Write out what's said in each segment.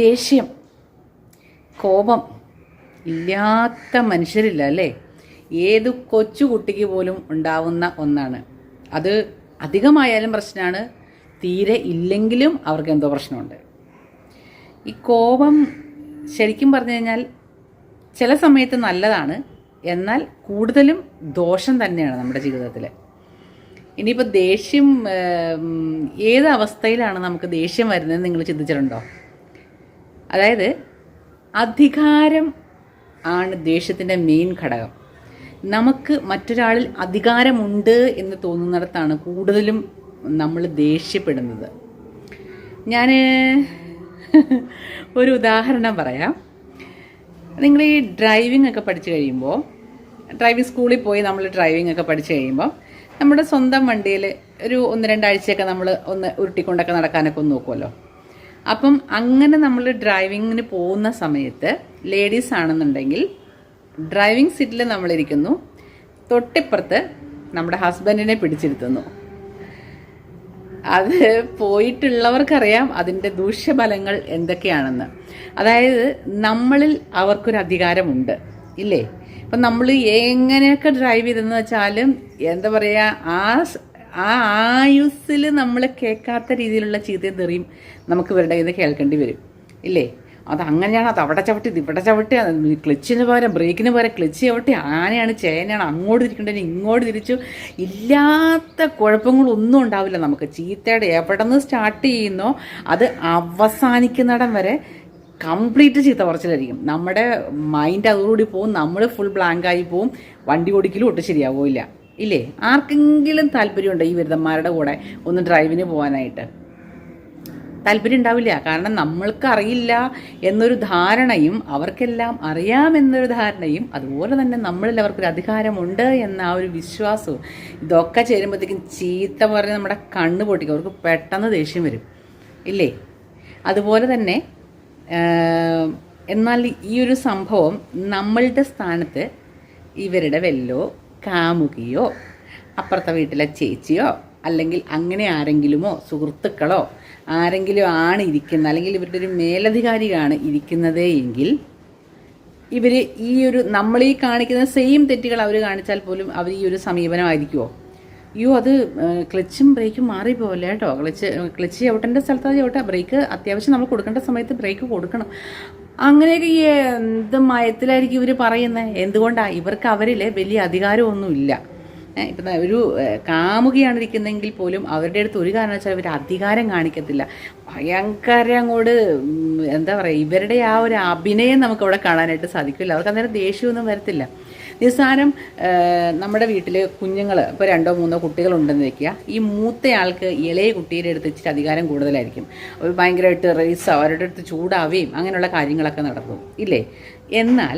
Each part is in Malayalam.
ദേഷ്യം, കോപം ഇല്ലാത്ത മനുഷ്യരില്ല അല്ലേ? ഏത് കൊച്ചു കുട്ടിക്ക് പോലും ഉണ്ടാവുന്ന ഒന്നാണ് അത്. അധികമായാലും പ്രശ്നമാണ്, തീരെ ഇല്ലെങ്കിലും അവർക്ക് എന്തോ പ്രശ്നമുണ്ട്. ഈ കോപം ശരിക്കും പറഞ്ഞു കഴിഞ്ഞാൽ ചില സമയത്ത് നല്ലതാണ്, എന്നാൽ കൂടുതലും ദോഷം തന്നെയാണ് നമ്മുടെ ജീവിതത്തിൽ. ഇനിയിപ്പോൾ ദേഷ്യം ഏത് അവസ്ഥയിലാണ് നമുക്ക് ദേഷ്യം വരുന്നതെന്ന് നിങ്ങൾ ചിന്തിച്ചിട്ടുണ്ടോ? അതായത് അധികാരം ആണ് ദേഷ്യത്തിൻ്റെ മെയിൻ ഘടകം. നമുക്ക് മറ്റൊരാളിൽ അധികാരമുണ്ട് എന്ന് തോന്നുന്നിടത്താണ് കൂടുതലും നമ്മൾ ദേഷ്യപ്പെടുന്നത്. ഞാൻ ഒരു ഉദാഹരണം പറയാം. നിങ്ങൾ ഈ ഡ്രൈവിംഗ് ഒക്കെ പഠിച്ചു കഴിയുമ്പോൾ, ഡ്രൈവിംഗ് സ്കൂളിൽ പോയി നമ്മൾ ഡ്രൈവിംഗ് ഒക്കെ പഠിച്ചു കഴിയുമ്പോൾ നമ്മുടെ സ്വന്തം വണ്ടിയിൽ ഒരു 1-2 ആഴ്ചയൊക്കെ നമ്മൾ ഒന്ന് ഉരുട്ടിക്കൊണ്ടൊക്കെ നടക്കാനൊക്കെ ഒന്ന് നോക്കുമല്ലോ. അപ്പം അങ്ങനെ നമ്മൾ ഡ്രൈവിങ്ങിന് പോകുന്ന സമയത്ത് ലേഡീസ് ആണെന്നുണ്ടെങ്കിൽ ഡ്രൈവിംഗ് സീറ്റിൽ നമ്മളിരിക്കുന്നു, തൊട്ടിപ്പുറത്ത് നമ്മുടെ ഹസ്ബൻഡിനെ പിടിച്ചിരുത്തുന്നു. അത് പോയിട്ടുള്ളവർക്കറിയാം അതിൻ്റെ ദൂഷ്യഫലങ്ങൾ എന്തൊക്കെയാണെന്ന്. അതായത് നമ്മളിൽ അവർക്കൊരു അധികാരമുണ്ട് ഇല്ലേ? ഇപ്പം നമ്മൾ എങ്ങനെയൊക്കെ ഡ്രൈവ് ചെയ്തെന്ന് വെച്ചാലും എന്താ പറയുക, ആ ആയുസ്സിൽ നമ്മൾ കേൾക്കാത്ത രീതിയിലുള്ള ചീത്തയും തെറിയും നമുക്ക് ഇവരുടെ കയ്യിൽ നിന്ന് കേൾക്കേണ്ടി വരും ഇല്ലേ? അതങ്ങനെയാണ്, അത് അവിടെ ചവിട്ടി ഇവിടെ ചവിട്ടി, ക്ലച്ചിന് പകരം ബ്രേക്കിന് പകരം ക്ലച്ച് ചവിട്ടി, ആനയാണ് ചേനയാണ് അങ്ങോട്ട് തിരിക്കേണ്ടതിന് ഇങ്ങോട്ട് തിരിച്ചു. ഇല്ലാത്ത കുഴപ്പങ്ങളൊന്നും ഉണ്ടാവില്ല നമുക്ക്. ചീത്തയുടെ എവിടെ നിന്ന് സ്റ്റാർട്ട് ചെയ്യുന്നോ അത് അവസാനിക്കുന്നിടം വരെ കംപ്ലീറ്റ് ചീത്ത പറച്ചിലായിരിക്കും. നമ്മുടെ മൈൻഡ് അതോടുകൂടി പോവും, നമ്മൾ ഫുൾ ബ്ലാങ്കായി പോവും, വണ്ടി ഓടിക്കലും ഒട്ടും ശരിയാവില്ല ഇല്ലേ? ആർക്കെങ്കിലും താല്പര്യമുണ്ടോ ഈ വിരുദ്ധന്മാരുടെ കൂടെ ഒന്ന് ഡ്രൈവിന് പോകാനായിട്ട്? താല്പര്യം ഉണ്ടാവില്ല. കാരണം നമ്മൾക്ക് അറിയില്ല എന്നൊരു ധാരണയും അവർക്കെല്ലാം അറിയാമെന്നൊരു ധാരണയും അതുപോലെ തന്നെ നമ്മളിൽ അവർക്കൊരു അധികാരമുണ്ട് എന്ന ആ ഒരു വിശ്വാസവും ഇതൊക്കെ ചേരുമ്പോഴത്തേക്കും ചീത്ത പറഞ്ഞ് നമ്മുടെ കണ്ണ് പൊട്ടിക്കും. അവർക്ക് പെട്ടെന്ന് ദേഷ്യം വരും ഇല്ലേ? അതുപോലെ തന്നെ എന്നാൽ ഈ ഒരു സംഭവം നമ്മളുടെ സ്ഥാനത്ത് ഇവരുടെ വല്ലോ കാമുകിയോ അപ്പുറത്തെ വീട്ടിലെ ചേച്ചിയോ അല്ലെങ്കിൽ അങ്ങനെ ആരെങ്കിലുമോ സുഹൃത്തുക്കളോ ആരെങ്കിലും ആണ് ഇരിക്കുന്നത്, അല്ലെങ്കിൽ ഇവരുടെ ഒരു മേലധികാരിയാണ് ഇരിക്കുന്നത് എങ്കിൽ ഇവർ ഈ ഒരു നമ്മൾ ഈ കാണിക്കുന്ന സെയിം തെറ്റുകൾ അവർ കാണിച്ചാൽ പോലും അവർ ഈ ഒരു സമീപനമായിരിക്കുമോ? അയ്യോ അത് ക്ലച്ചും ബ്രേക്കും മാറിപ്പോവില്ല കേട്ടോ, ക്ലച്ച് ചവിട്ടേണ്ട സ്ഥലത്ത് അത് ചവിട്ടുക, ബ്രേക്ക് അത്യാവശ്യം നമ്മൾ കൊടുക്കേണ്ട സമയത്ത് ബ്രേക്ക് കൊടുക്കണം. അങ്ങനെയൊക്കെ ഈ എന്ത് മയത്തിലായിരിക്കും ഇവർ പറയുന്നത്. എന്തുകൊണ്ടാണ്? ഇവർക്ക് അവരിൽ വലിയ അധികാരമൊന്നുമില്ല. ഇപ്പം ഒരു കാമുകിയാണ് ഇരിക്കുന്നതെങ്കിൽ പോലും അവരുടെ അടുത്ത് ഒരു കാരണവശാലും അവർ അധികാരം കാണിക്കത്തില്ല. ഭയങ്കര അങ്ങോട്ട് എന്താ പറയുക, ഇവരുടെ ആ ഒരു അഭിനയം നമുക്കവിടെ കാണാനായിട്ട് സാധിക്കില്ല. അവർക്ക് അന്നേരം ദേഷ്യമൊന്നും വരത്തില്ല. നിസ്സാരം നമ്മുടെ വീട്ടിൽ കുഞ്ഞുങ്ങൾ ഇപ്പോൾ 2-3 കുട്ടികളുണ്ടെന്ന് വെക്കുക. ഈ മൂത്തയാൾക്ക് ഇളയ കുട്ടിയുടെ അടുത്ത് ഇച്ചിരി അധികാരം കൂടുതലായിരിക്കും. അവർ ഭയങ്കരമായിട്ട് റേസ് അവരുടെ അടുത്ത് ചൂടാവുകയും അങ്ങനെയുള്ള കാര്യങ്ങളൊക്കെ നടക്കും ഇല്ലേ? എന്നാൽ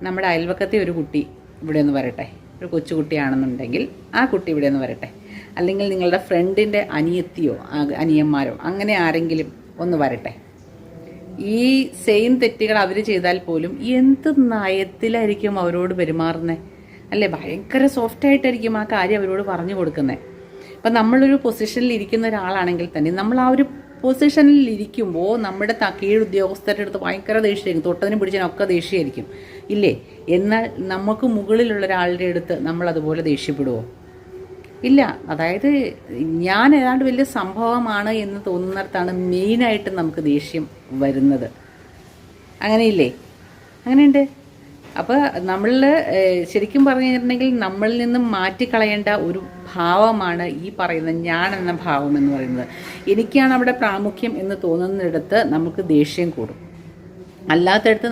നമ്മുടെ അയൽവക്കത്തെ ഒരു കുട്ടി ഇവിടെ ഒന്ന് വരട്ടെ, ഒരു കൊച്ചുകുട്ടിയാണെന്നുണ്ടെങ്കിൽ ആ കുട്ടി ഇവിടെ ഒന്ന് വരട്ടെ, അല്ലെങ്കിൽ നിങ്ങളുടെ ഫ്രണ്ടിൻ്റെ അനിയത്തിയോ അനിയന്മാരോ അങ്ങനെ ആരെങ്കിലും ഒന്ന് വരട്ടെ, ഈ സെയിം തെറ്റുകൾ അവർ ചെയ്താൽ പോലും എന്ത് നയത്തിലായിരിക്കും അവരോട് പെരുമാറുന്നത് അല്ലേ? ഭയങ്കര സോഫ്റ്റായിട്ടായിരിക്കും ആ കാര്യം അവരോട് പറഞ്ഞു കൊടുക്കുന്നത്. ഇപ്പം നമ്മളൊരു പൊസിഷനിൽ ഇരിക്കുന്ന ഒരാളാണെങ്കിൽ തന്നെ നമ്മൾ ആ ഒരു പൊസിഷനിൽ ഇരിക്കുമ്പോൾ നമ്മുടെ കീഴ് ഉദ്യോഗസ്ഥരുടെ അടുത്ത് ഭയങ്കര ദേഷ്യമായിരിക്കും, തൊട്ടതിനും പിടിച്ചതിനൊക്കെ ദേഷ്യമായിരിക്കും ഇല്ലേ? എന്നാൽ നമുക്ക് മുകളിലുള്ള ഒരാളുടെ അടുത്ത് നമ്മൾ അതുപോലെ ദേഷ്യപ്പെടുമോ? ഇല്ല. അതായത് ഞാൻ ഏതാണ്ട് വലിയ സംഭവമാണ് എന്ന് തോന്നുന്നിടത്താണ് മെയിനായിട്ട് നമുക്ക് ദേഷ്യം വരുന്നത്. അങ്ങനെയില്ലേ? അങ്ങനെയുണ്ട്. അപ്പോൾ നമ്മൾ ശരിക്കും പറഞ്ഞു കഴിഞ്ഞിട്ടുണ്ടെങ്കിൽ നമ്മളിൽ നിന്നും മാറ്റിക്കളയേണ്ട ഒരു ഭാവമാണ് ഈ പറയുന്ന ഞാൻ എന്ന ഭാവം എന്ന് പറയുന്നത്. എനിക്കാണ് അവിടെ പ്രാമുഖ്യം എന്ന് തോന്നുന്നിടത്ത് നമുക്ക് ദേഷ്യം കൂടും. അല്ലാത്തടത്ത്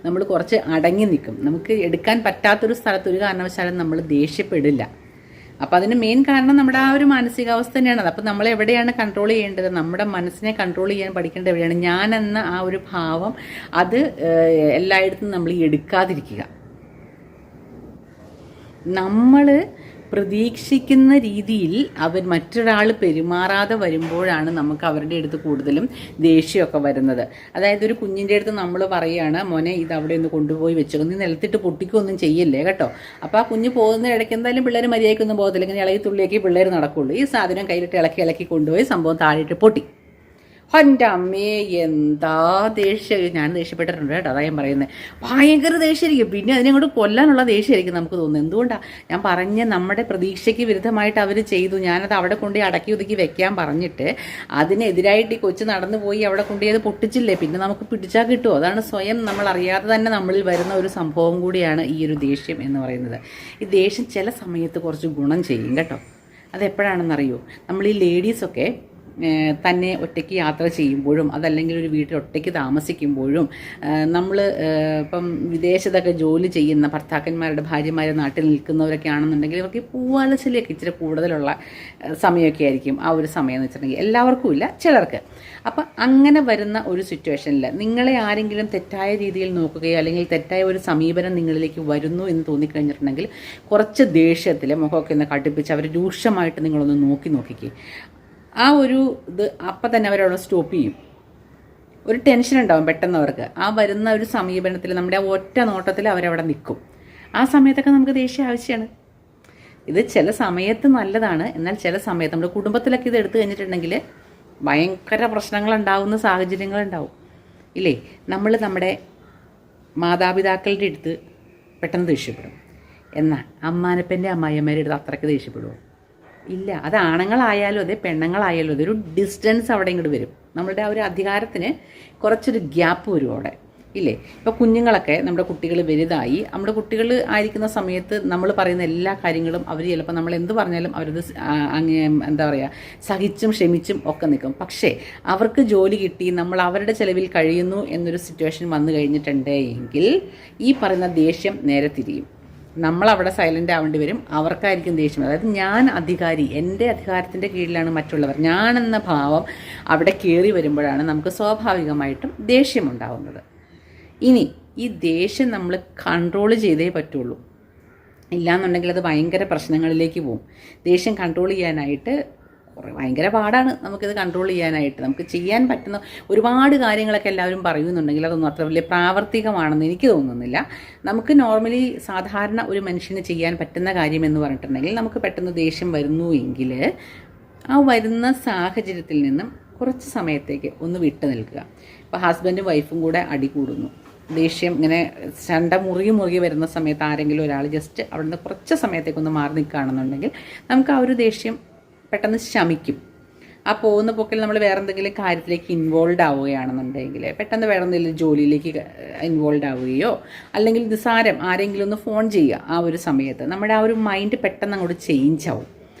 നമ്മൾ കുറച്ച് അടങ്ങി നിൽക്കും. നമുക്ക് എടുക്കാൻ പറ്റാത്തൊരു സ്ഥലത്ത് ഒരു കാരണവശാലും നമ്മൾ ദേഷ്യപ്പെടില്ല. അപ്പോൾ അതിന് മെയിൻ കാരണം നമ്മുടെ ആ ഒരു മാനസികാവസ്ഥ തന്നെയാണ്. അപ്പോൾ നമ്മൾ എവിടെയാണ് കൺട്രോൾ ചെയ്യേണ്ടത്? നമ്മുടെ മനസ്സിനെ കൺട്രോൾ ചെയ്യാൻ പഠിക്കേണ്ടത് എവിടെയാണ്? ഞാൻ എന്ന ആ ഒരു ഭാവം അത് എല്ലായിടത്തും നമ്മൾ എടുക്കാതിരിക്കുക. നമ്മൾ പ്രതീക്ഷിക്കുന്ന രീതിയിൽ മറ്റൊരാൾ പെരുമാറാതെ വരുമ്പോഴാണ് നമുക്ക് അവരുടെ അടുത്ത് കൂടുതലും ദേഷ്യമൊക്കെ വരുന്നത്. അതായത് ഒരു കുഞ്ഞിൻ്റെ അടുത്ത് നമ്മൾ പറയുകയാണ്, മോനെ ഇത് അവിടെ ഒന്ന് കൊണ്ടുപോയി വെച്ചോ, നീ നിലത്തിട്ട് പൊട്ടിക്കൊന്നും ചെയ്യല്ലേ കേട്ടോ. അപ്പോൾ ആ കുഞ്ഞ് പോകുന്ന ഇടയ്ക്ക് എന്തായാലും പിള്ളേർ മര്യാദയ്ക്കൊന്നും പോകത്തില്ല, ഇങ്ങനെ ഇളകി തുള്ളിയൊക്കെ പിള്ളേർ നടക്കുള്ളൂ. ഈ സാധനം കയ്യിലിട്ട് ഇളക്കി കൊണ്ടുപോയി സംഭവം താഴെയിട്ട് എൻ്റെ അമ്മേ എന്താ ദേഷ്യം. ഞാൻ ദേഷ്യപ്പെട്ടിട്ടുണ്ട് കേട്ടോ, അതാ ഞാൻ പറയുന്നത്. ഭയങ്കര ദേഷ്യമായിരിക്കും. പിന്നെ അതിനെ കൊണ്ട് കൊല്ലാനുള്ള ദേഷ്യമായിരിക്കും നമുക്ക് തോന്നുന്നത്. എന്തുകൊണ്ടാണ് ഞാൻ പറഞ്ഞ നമ്മുടെ പ്രതീക്ഷയ്ക്ക് വിരുദ്ധമായിട്ട് അവർ ചെയ്തു, ഞാനത് അവിടെ കൊണ്ടുപോയി അടക്കി ഒതുക്കി വെക്കാൻ പറഞ്ഞിട്ട് അതിനെതിരായിട്ട് ഈ കൊച്ചു നടന്നു പോയി അവിടെ കൊണ്ടുപോയി അത് പൊട്ടിച്ചില്ലേ, പിന്നെ നമുക്ക് പിടിച്ചാൽ കിട്ടുമോ? അതാണ് സ്വയം നമ്മൾ അറിയാതെ തന്നെ നമ്മളിൽ വരുന്ന ഒരു സംഭവം കൂടിയാണ് ഈ ഒരു ദേഷ്യം എന്ന് പറയുന്നത്. ഈ ദേഷ്യം ചില സമയത്ത് കുറച്ച് ഗുണം ചെയ്യും കേട്ടോ. അതെപ്പോഴാണെന്നറിയോ? നമ്മൾ ഈ ലേഡീസൊക്കെ തന്നെ ഒറ്റയ്ക്ക് യാത്ര ചെയ്യുമ്പോഴും അതല്ലെങ്കിൽ ഒരു വീട്ടിൽ ഒറ്റയ്ക്ക് താമസിക്കുമ്പോഴും നമ്മൾ ഇപ്പം വിദേശത്തൊക്കെ ജോലി ചെയ്യുന്ന ഭർത്താക്കന്മാരുടെ ഭാര്യമാരെ നാട്ടിൽ നിൽക്കുന്നവരൊക്കെ ആണെന്നുണ്ടെങ്കിൽ ഇവർക്ക് പൂവാലച്ചിലൊക്കെ ഇച്ചിരി കൂടുതലുള്ള സമയമൊക്കെ ആയിരിക്കും ആ ഒരു സമയം എന്ന് വെച്ചിട്ടുണ്ടെങ്കിൽ. എല്ലാവർക്കും ഇല്ല, ചിലർക്ക്. അപ്പം അങ്ങനെ വരുന്ന ഒരു സിറ്റുവേഷനിൽ നിങ്ങളെ ആരെങ്കിലും തെറ്റായ രീതിയിൽ നോക്കുകയോ അല്ലെങ്കിൽ തെറ്റായ ഒരു സമീപനം നിങ്ങളിലേക്ക് വരുന്നു എന്ന് തോന്നിക്കഴിഞ്ഞിട്ടുണ്ടെങ്കിൽ കുറച്ച് ദേഷ്യത്തിൽ മുഖമൊക്കെ ഒന്ന് കടുപ്പിച്ച് അവർ രൂക്ഷമായിട്ട് നിങ്ങളൊന്ന് നോക്കിക്കേ. ആ ഒരു ഇത് അപ്പം തന്നെ അവരവിടെ സ്റ്റോപ്പ് ചെയ്യും. ഒരു ടെൻഷൻ ഉണ്ടാവും പെട്ടെന്ന് അവർക്ക്. ആ വരുന്ന ഒരു സമീപനത്തിൽ നമ്മുടെ ആ ഒറ്റ നോട്ടത്തിൽ അവരവിടെ നിൽക്കും. ആ സമയത്തൊക്കെ നമുക്ക് ദേഷ്യം ആവശ്യമാണ്. ഇത് ചില സമയത്ത് നല്ലതാണ്, എന്നാൽ ചില സമയത്ത് നമ്മുടെ കുടുംബത്തിലൊക്കെ ഇത് എടുത്തു കഴിഞ്ഞിട്ടുണ്ടെങ്കിൽ ഭയങ്കര പ്രശ്നങ്ങളുണ്ടാവുന്ന സാഹചര്യങ്ങളുണ്ടാവും ഇല്ലേ. നമ്മൾ നമ്മുടെ മാതാപിതാക്കളുടെ അടുത്ത് പെട്ടെന്ന് ദേഷ്യപ്പെടും, എന്നാൽ അമ്മാനപ്പൻ്റെ അമ്മായിയമ്മേരുടെ അടുത്ത് അത്രയ്ക്ക് ദേഷ്യപ്പെടുമോ? ഇല്ല. അത് ആണുങ്ങളായാലും അതെ പെണ്ണുങ്ങളായാലും അതെ ഒരു ഡിസ്റ്റൻസ് അവിടെ ഇങ്ങോട്ട് വരും. നമ്മളുടെ ആ ഒരു അധികാരത്തിന് കുറച്ചൊരു ഗ്യാപ്പ് വരും അവിടെ ഇല്ലേ. ഇപ്പോൾ കുഞ്ഞുങ്ങളൊക്കെ നമ്മുടെ കുട്ടികൾ വലുതായി, നമ്മുടെ കുട്ടികൾ ആയിരിക്കുന്ന സമയത്ത് നമ്മൾ പറയുന്ന എല്ലാ കാര്യങ്ങളും അവർ ചിലപ്പോൾ നമ്മൾ എന്ത് പറഞ്ഞാലും അവരത് എന്താ പറയുക സഹിച്ചും ക്ഷമിച്ചും ഒക്കെ നിൽക്കും. പക്ഷേ അവർക്ക് ജോലി കിട്ടി, നമ്മൾ അവരുടെ ചിലവിൽ കഴിയുന്നു എന്നൊരു സിറ്റുവേഷൻ വന്നു കഴിഞ്ഞിട്ടുണ്ട് എങ്കിൽ ഈ പറയുന്ന ദേഷ്യം നേരെ തിരിയും. നമ്മളവിടെ സൈലൻ്റ് ആവേണ്ടി വരും, അവർക്കായിരിക്കും ദേഷ്യം. അതായത് ഞാൻ അധികാരി, എൻ്റെ അധികാരത്തിൻ്റെ കീഴിലാണ് മറ്റുള്ളവർ, ഞാനെന്ന ഭാവം അവിടെ കയറി വരുമ്പോഴാണ് നമുക്ക് സ്വാഭാവികമായിട്ടും ദേഷ്യമുണ്ടാവുന്നത്. ഇനി ഈ ദേഷ്യം നമ്മൾ കൺട്രോൾ ചെയ്തേ പറ്റുള്ളൂ, ഇല്ലയെന്നുണ്ടെങ്കിൽ അത് ഭയങ്കര പ്രശ്നങ്ങളിലേക്ക് പോകും. ദേഷ്യം കൺട്രോൾ ചെയ്യാനായിട്ട് ഭയങ്കര പാടാണ് നമുക്കിത് കൺട്രോൾ ചെയ്യാനായിട്ട്. നമുക്ക് ചെയ്യാൻ പറ്റുന്ന ഒരുപാട് കാര്യങ്ങളൊക്കെ എല്ലാവരും പറയുന്നുണ്ടെങ്കിൽ അതൊന്നും അത്ര വലിയ പ്രാവർത്തികമാണെന്ന് എനിക്ക് തോന്നുന്നില്ല. നമുക്ക് നോർമലി സാധാരണ ഒരു മനുഷ്യന് ചെയ്യാൻ പറ്റുന്ന കാര്യം എന്ന് പറഞ്ഞിട്ടുണ്ടെങ്കിൽ നമുക്ക് പെട്ടെന്ന് ദേഷ്യം വരുന്നു എങ്കിൽ ആ വരുന്ന സാഹചര്യത്തിൽ നിന്നും കുറച്ച് സമയത്തേക്ക് ഒന്ന് വിട്ടു നിൽക്കുക. ഇപ്പോൾ ഹസ്ബൻഡും വൈഫും കൂടെ അടി കൂടുന്നു, ദേഷ്യം ഇങ്ങനെ ചണ്ട മുറുകി വരുന്ന സമയത്ത് ആരെങ്കിലും ഒരാൾ ജസ്റ്റ് അവിടെ നിന്ന് കുറച്ച് സമയത്തേക്കൊന്ന് മാറി നിൽക്കുകയാണെന്നുണ്ടെങ്കിൽ നമുക്ക് ആ ഒരു ദേഷ്യം പെട്ടെന്ന് ശമിക്കും. ആ പോകുന്ന പോക്കിൽ നമ്മൾ വേറെ എന്തെങ്കിലും കാര്യത്തിലേക്ക് ഇൻവോൾവ് ആവുകയാണെന്നുണ്ടെങ്കിൽ പെട്ടെന്ന് വേറെ എന്തെങ്കിലും ജോലിയിലേക്ക് ഇൻവോൾവ് ആവുകയോ അല്ലെങ്കിൽ നിസ്സാരം ആരെങ്കിലും ഒന്ന് ഫോൺ ചെയ്യുക, ആ ഒരു സമയത്ത് നമ്മുടെ ആ ഒരു മൈൻഡ് പെട്ടെന്ന് അങ്ങോട്ട് ചേഞ്ച് ആവും.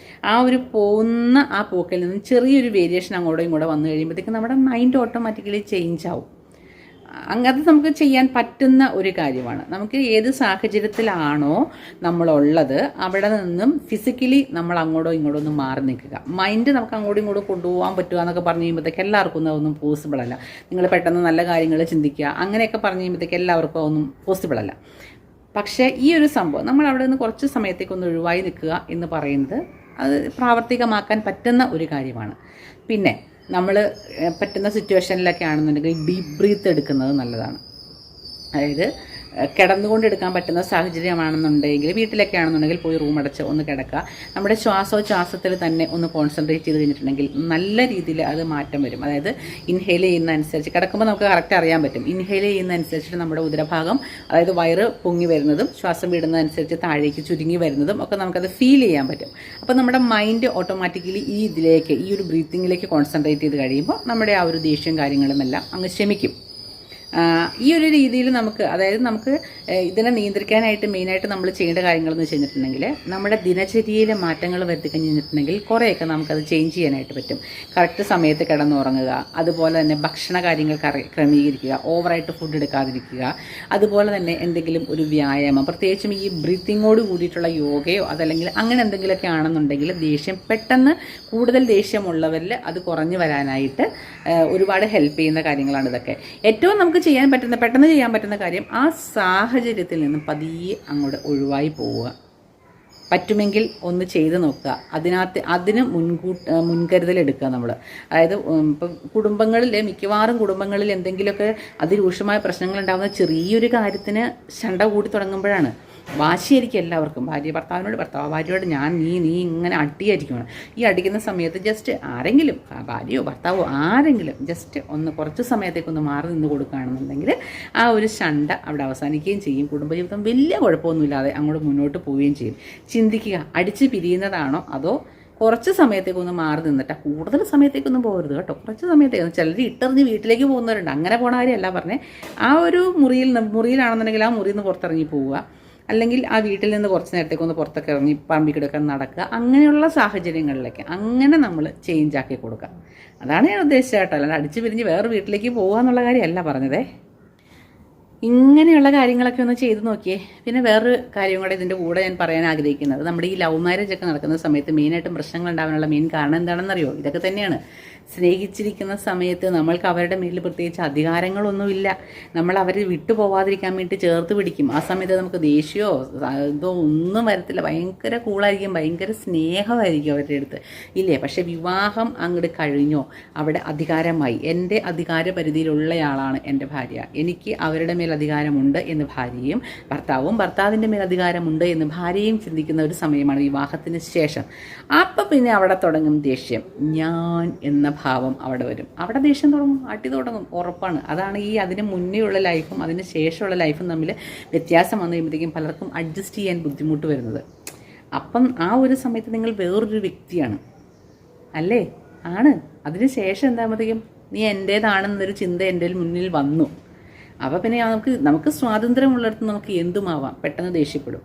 ആ ഒരു പോകുന്ന ആ പോക്കിൽ നിന്ന് ചെറിയൊരു വേരിയേഷൻ അങ്ങോട്ടും ഇങ്ങോട്ടും വന്നു കഴിയുമ്പോഴത്തേക്കും നമ്മുടെ മൈൻഡ് ഓട്ടോമാറ്റിക്കലി ചേഞ്ച് ആവും. അത് നമുക്ക് ചെയ്യാൻ പറ്റുന്ന ഒരു കാര്യമാണ്. നമുക്ക് ഏത് സാഹചര്യത്തിലാണോ നമ്മളുള്ളത് അവിടെ നിന്നും ഫിസിക്കലി നമ്മൾ അങ്ങോട്ടോ ഇങ്ങോട്ടോ ഒന്ന് മാറി നിൽക്കുക. മൈൻഡ് നമുക്ക് അങ്ങോട്ടും ഇങ്ങോട്ടും കൊണ്ടുപോകാൻ പറ്റുക എന്നൊക്കെ പറഞ്ഞു കഴിയുമ്പോഴത്തേക്ക് എല്ലാവർക്കും അതൊന്നും പോസിബിൾ അല്ല. നിങ്ങൾ പെട്ടെന്ന് നല്ല കാര്യങ്ങൾ ചിന്തിക്കുക അങ്ങനെയൊക്കെ പറഞ്ഞു കഴിയുമ്പോഴത്തേക്ക് എല്ലാവർക്കും അതൊന്നും പോസിബിൾ അല്ല. പക്ഷേ ഈ ഒരു സംഭവം നമ്മൾ അവിടെ നിന്ന് കുറച്ച് സമയത്തേക്കൊന്ന് ഒഴിവായി നിൽക്കുക എന്ന് പറയുന്നത് അത് പ്രാവർത്തികമാക്കാൻ പറ്റുന്ന ഒരു കാര്യമാണ്. പിന്നെ നമ്മൾ പറ്റുന്ന സിറ്റുവേഷനിലൊക്കെ ആണെന്നുണ്ടെങ്കിൽ ഡീപ്പ് ബ്രീത്ത് എടുക്കുന്നത് നല്ലതാണ്. അതായത് കിടന്നുകൊണ്ട് എടുക്കാൻ പറ്റുന്ന സാഹചര്യമാണെന്നുണ്ടെങ്കിൽ വീട്ടിലൊക്കെ ആണെന്നുണ്ടെങ്കിൽ പോയി റൂം അടച്ച് ഒന്ന് കിടക്കുക. നമ്മുടെ ശ്വാസോച്ഛ്വാസത്തിൽ തന്നെ ഒന്ന് കോൺസെൻട്രേറ്റ് ചെയ്ത് കഴിഞ്ഞിട്ടുണ്ടെങ്കിൽ നല്ല രീതിയിൽ അത് മാറ്റം വരും. അതായത് ഇൻഹെയിൽ ചെയ്യുന്ന അനുസരിച്ച് കിടക്കുമ്പോൾ നമുക്ക് കറക്റ്റ് അറിയാൻ പറ്റും. ഇൻഹെയിൽ ചെയ്യുന്ന അനുസരിച്ചിട്ട് നമ്മുടെ ഉദരഭാഗം അതായത് വയറ് പൊങ്ങി വരുന്നതും ശ്വാസം വിടുന്നതനുസരിച്ച് താഴേക്ക് ചുരുങ്ങി വരുന്നതും ഒക്കെ നമുക്കത് ഫീൽ ചെയ്യാൻ പറ്റും. അപ്പോൾ നമ്മുടെ മൈൻഡ് ഓട്ടോമാറ്റിക്കലി ഈ ഒരു ബ്രീത്തിങ്ങിലേക്ക് കോൺസെൻട്രേറ്റ് ചെയ്ത് കഴിയുമ്പോൾ നമ്മുടെ ആ ഒരു ദേഷ്യം കാര്യങ്ങളുമെല്ലാം അങ്ങ് ശമിക്കും. ഈ ഒരു രീതിയിൽ നമുക്ക് ഇതിനെ നിയന്ത്രിക്കാനായിട്ട് മെയിനായിട്ട് നമ്മൾ ചെയ്യേണ്ട കാര്യങ്ങളെന്ന് വെച്ച് കഴിഞ്ഞിട്ടുണ്ടെങ്കിൽ നമ്മുടെ ദിനചര്യയിലെ മാറ്റങ്ങൾ വരുത്തി കഴിഞ്ഞിട്ടുണ്ടെങ്കിൽ കുറേയൊക്കെ നമുക്കത് ചേഞ്ച് ചെയ്യാനായിട്ട് പറ്റും. കറക്റ്റ് സമയത്ത് കിടന്നുറങ്ങുക, അതുപോലെ തന്നെ ഭക്ഷണ കാര്യങ്ങൾ ക്രമീകരിക്കുക, ഓവറായിട്ട് ഫുഡ് എടുക്കാതിരിക്കുക, അതുപോലെ തന്നെ എന്തെങ്കിലും ഒരു വ്യായാമം, പ്രത്യേകിച്ചും ഈ ബ്രീത്തിങ്ങോട് കൂടിയിട്ടുള്ള യോഗയോ അതല്ലെങ്കിൽ അങ്ങനെ എന്തെങ്കിലുമൊക്കെ ആണെന്നുണ്ടെങ്കിൽ പെട്ടെന്ന് കൂടുതൽ ദേഷ്യമുള്ളവരിൽ അത് കുറഞ്ഞു വരാനായിട്ട് ഒരുപാട് ഹെൽപ്പ് ചെയ്യുന്ന കാര്യങ്ങളാണ് ഇതൊക്കെ. ഏറ്റവും നമുക്ക് പെട്ടെന്ന് ചെയ്യാൻ പറ്റുന്ന കാര്യം ആ സാഹചര്യത്തിൽ നിന്നും പതിയെ അങ്ങോട്ട് ഒഴിവായി പോവുക. പറ്റുമെങ്കിൽ ഒന്ന് ചെയ്ത് നോക്കുക. അതിന് മുൻകരുതൽ എടുക്കുക നമ്മൾ. അതായത് ഇപ്പം മിക്കവാറും കുടുംബങ്ങളിൽ എന്തെങ്കിലുമൊക്കെ അതിരൂക്ഷമായ പ്രശ്നങ്ങൾ ഉണ്ടാകുന്ന ചെറിയൊരു കാര്യത്തിന് ശണ്ട കൂടി തുടങ്ങുമ്പോഴാണ്. വാശിയായിരിക്കും എല്ലാവർക്കും. ഭർത്താവിനോട്, ഭാര്യയോട് നീ ഇങ്ങനെ അടിയായിരിക്കണം. ഈ അടിക്കുന്ന സമയത്ത് ജസ്റ്റ് ആരെങ്കിലും, ഭാര്യയോ ഭർത്താവോ ആരെങ്കിലും ജസ്റ്റ് കുറച്ച് സമയത്തേക്കൊന്ന് മാറി നിന്ന് കൊടുക്കുകയാണെന്നുണ്ടെങ്കിൽ ആ ഒരു ശണ്ട അവിടെ അവസാനിക്കുകയും ചെയ്യും. കുടുംബജീവിതം വലിയ കുഴപ്പമൊന്നുമില്ലാതെ അങ്ങോട്ട് മുന്നോട്ട് പോവുകയും ചെയ്യും. ചിന്തിക്കുക, അടിച്ച് പിരിയുന്നതാണോ അതോ കുറച്ച് സമയത്തേക്കൊന്ന് മാറി നിന്നിട്ട്, കൂടുതൽ സമയത്തേക്കൊന്നും പോകരുത് കേട്ടോ, കുറച്ച് സമയത്തേക്ക്. ചിലർ ഇട്ടെറിഞ്ഞ് വീട്ടിലേക്ക് പോകുന്നവരുണ്ട്, അങ്ങനെ പോണ കാര്യമല്ല പറഞ്ഞേ. ആ ഒരു മുറിയിലാണെന്നുണ്ടെങ്കിൽ ആ മുറിയിൽ നിന്ന് പുറത്തിറങ്ങി പോവുക, അല്ലെങ്കിൽ ആ വീട്ടിൽ നിന്ന് കുറച്ച് നേരത്തേക്കൊന്ന് പുറത്തൊക്കെ ഇറങ്ങി പറമ്പിക്കിടക്കെ നടക്കുക, അങ്ങനെയുള്ള സാഹചര്യങ്ങളിലേക്ക് അങ്ങനെ നമ്മൾ ചേഞ്ച് ആക്കി കൊടുക്കുക. അതാണ് ഞാൻ ഉദ്ദേശിച്ചത് കേട്ടോ. അല്ലാണ്ട് അടിച്ച് പിരിഞ്ഞ് വേറെ വീട്ടിലേക്ക് പോകുക എന്നുള്ള കാര്യമല്ല പറഞ്ഞതേ. ഇങ്ങനെയുള്ള കാര്യങ്ങളൊക്കെ ഒന്ന് ചെയ്ത് നോക്കിയേ. പിന്നെ വേറൊരു കാര്യം കൂടെ ഇതിൻ്റെ കൂടെ ഞാൻ പറയാൻ ആഗ്രഹിക്കുന്നത്, നമ്മുടെ ഈ ലവ് മാരേജ് ഒക്കെ നടക്കുന്ന സമയത്ത് മെയിനായിട്ടും പ്രശ്നങ്ങൾ ഉണ്ടാകാനുള്ള മെയിൻ കാരണം എന്താണെന്നറിയോ? ഇതൊക്കെ തന്നെയാണ്. സ്നേഹിച്ചിരിക്കുന്ന സമയത്ത് നമ്മൾക്ക് അവരുടെ മേലിൽ പ്രത്യേകിച്ച് അധികാരങ്ങളൊന്നുമില്ല. നമ്മൾ അവരെ വിട്ടുപോകാതിരിക്കാൻ വേണ്ടി ചേർത്ത് പിടിക്കും. ആ സമയത്ത് നമുക്ക് ദേഷ്യമോ ഇതോ ഒന്നും വരത്തില്ല. ഭയങ്കര കൂളായിരിക്കും, ഭയങ്കര സ്നേഹമായിരിക്കും അവരുടെ അടുത്ത്, ഇല്ലേ? പക്ഷേ വിവാഹം അങ്ങോട്ട് കഴിഞ്ഞോ അവിടെ അധികാരമായി. എൻ്റെ അധികാര പരിധിയിലുള്ളയാളാണ് എൻ്റെ ഭാര്യ, എനിക്ക് അവരുടെ മേൽ അധികാരമുണ്ട് എന്ന് ഭാര്യയും, ഭർത്താവിൻ്റെ മേൽ അധികാരമുണ്ട് എന്ന് ഭാര്യയും ചിന്തിക്കുന്ന ഒരു സമയമാണ് വിവാഹത്തിന് ശേഷം. അപ്പം പിന്നെ അവിടെ തുടങ്ങും ദേഷ്യം. ഞാൻ എന്ന ഭാവം അവിടെ വരും. അവിടെ ദേഷ്യം തുടങ്ങും, അടി തുടങ്ങും, ഉറപ്പാണ്. അതാണ് ഈ അതിന് മുന്നേ ഉള്ള ലൈഫും അതിന് ശേഷമുള്ള ലൈഫും തമ്മിൽ വ്യത്യാസം വന്നു കഴിയുമ്പോഴത്തേക്കും പലർക്കും അഡ്ജസ്റ്റ് ചെയ്യാൻ ബുദ്ധിമുട്ട് വരുന്നത്. അപ്പം ആ ഒരു സമയത്ത് നിങ്ങൾ വേറൊരു വ്യക്തിയാണ്, അല്ലേ? ആണ്. അതിന് ശേഷം എന്താകുമ്പോഴത്തേക്കും നീ എൻ്റേതാണെന്നൊരു ചിന്ത എൻ്റെ മുന്നിൽ വന്നു. അപ്പോൾ പിന്നെ നമുക്ക് സ്വാതന്ത്ര്യമുള്ളിടത്ത് നമുക്ക് എന്തുമാവാം. പെട്ടെന്ന് ദേഷ്യപ്പെടും,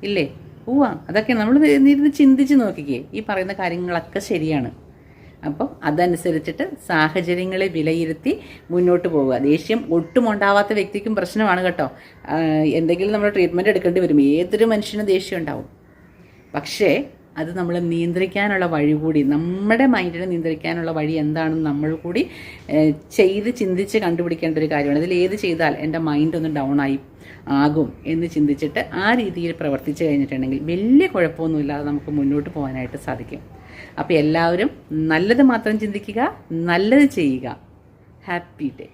ഇല്ലേ? പോവാം. അതൊക്കെ നമ്മൾ ഇരുന്ന് ചിന്തിച്ച് നോക്കിക്കേ. ഈ പറയുന്ന കാര്യങ്ങളൊക്കെ ശരിയാണ്. അപ്പം അതനുസരിച്ചിട്ട് സാഹചര്യങ്ങളെ വിലയിരുത്തി മുന്നോട്ട് പോവുക. ദേഷ്യം ഒട്ടും ഉണ്ടാവാത്ത വ്യക്തിക്കും പ്രശ്നമാണ് കേട്ടോ. എന്തെങ്കിലും നമ്മൾ ട്രീറ്റ്മെൻറ്റ് എടുക്കേണ്ടി വരും. ഏതൊരു മനുഷ്യനും ദേഷ്യം ഉണ്ടാവും. പക്ഷേ അത് നമ്മൾ നിയന്ത്രിക്കാനുള്ള വഴി കൂടി, നമ്മുടെ മൈൻഡിനെ നിയന്ത്രിക്കാനുള്ള വഴി എന്താണെന്ന് നമ്മൾ കൂടി ചിന്തിച്ച് കണ്ടുപിടിക്കേണ്ട ഒരു കാര്യമാണ്. ഇതിൽ ഏത് ചെയ്താൽ എൻ്റെ മൈൻഡ് ഒന്ന് ഡൗൺ ആകും എന്ന് ചിന്തിച്ചിട്ട് ആ രീതിയിൽ പ്രവർത്തിച്ച് കഴിഞ്ഞിട്ടുണ്ടെങ്കിൽ വലിയ കുഴപ്പമൊന്നുമില്ലാതെ നമുക്ക് മുന്നോട്ട് പോകാനായിട്ട് സാധിക്കും. അപ്പോൾ എല്ലാവരും നല്ലത് മാത്രം ചിന്തിക്കുക, നല്ലത് ചെയ്യുക. Happy day.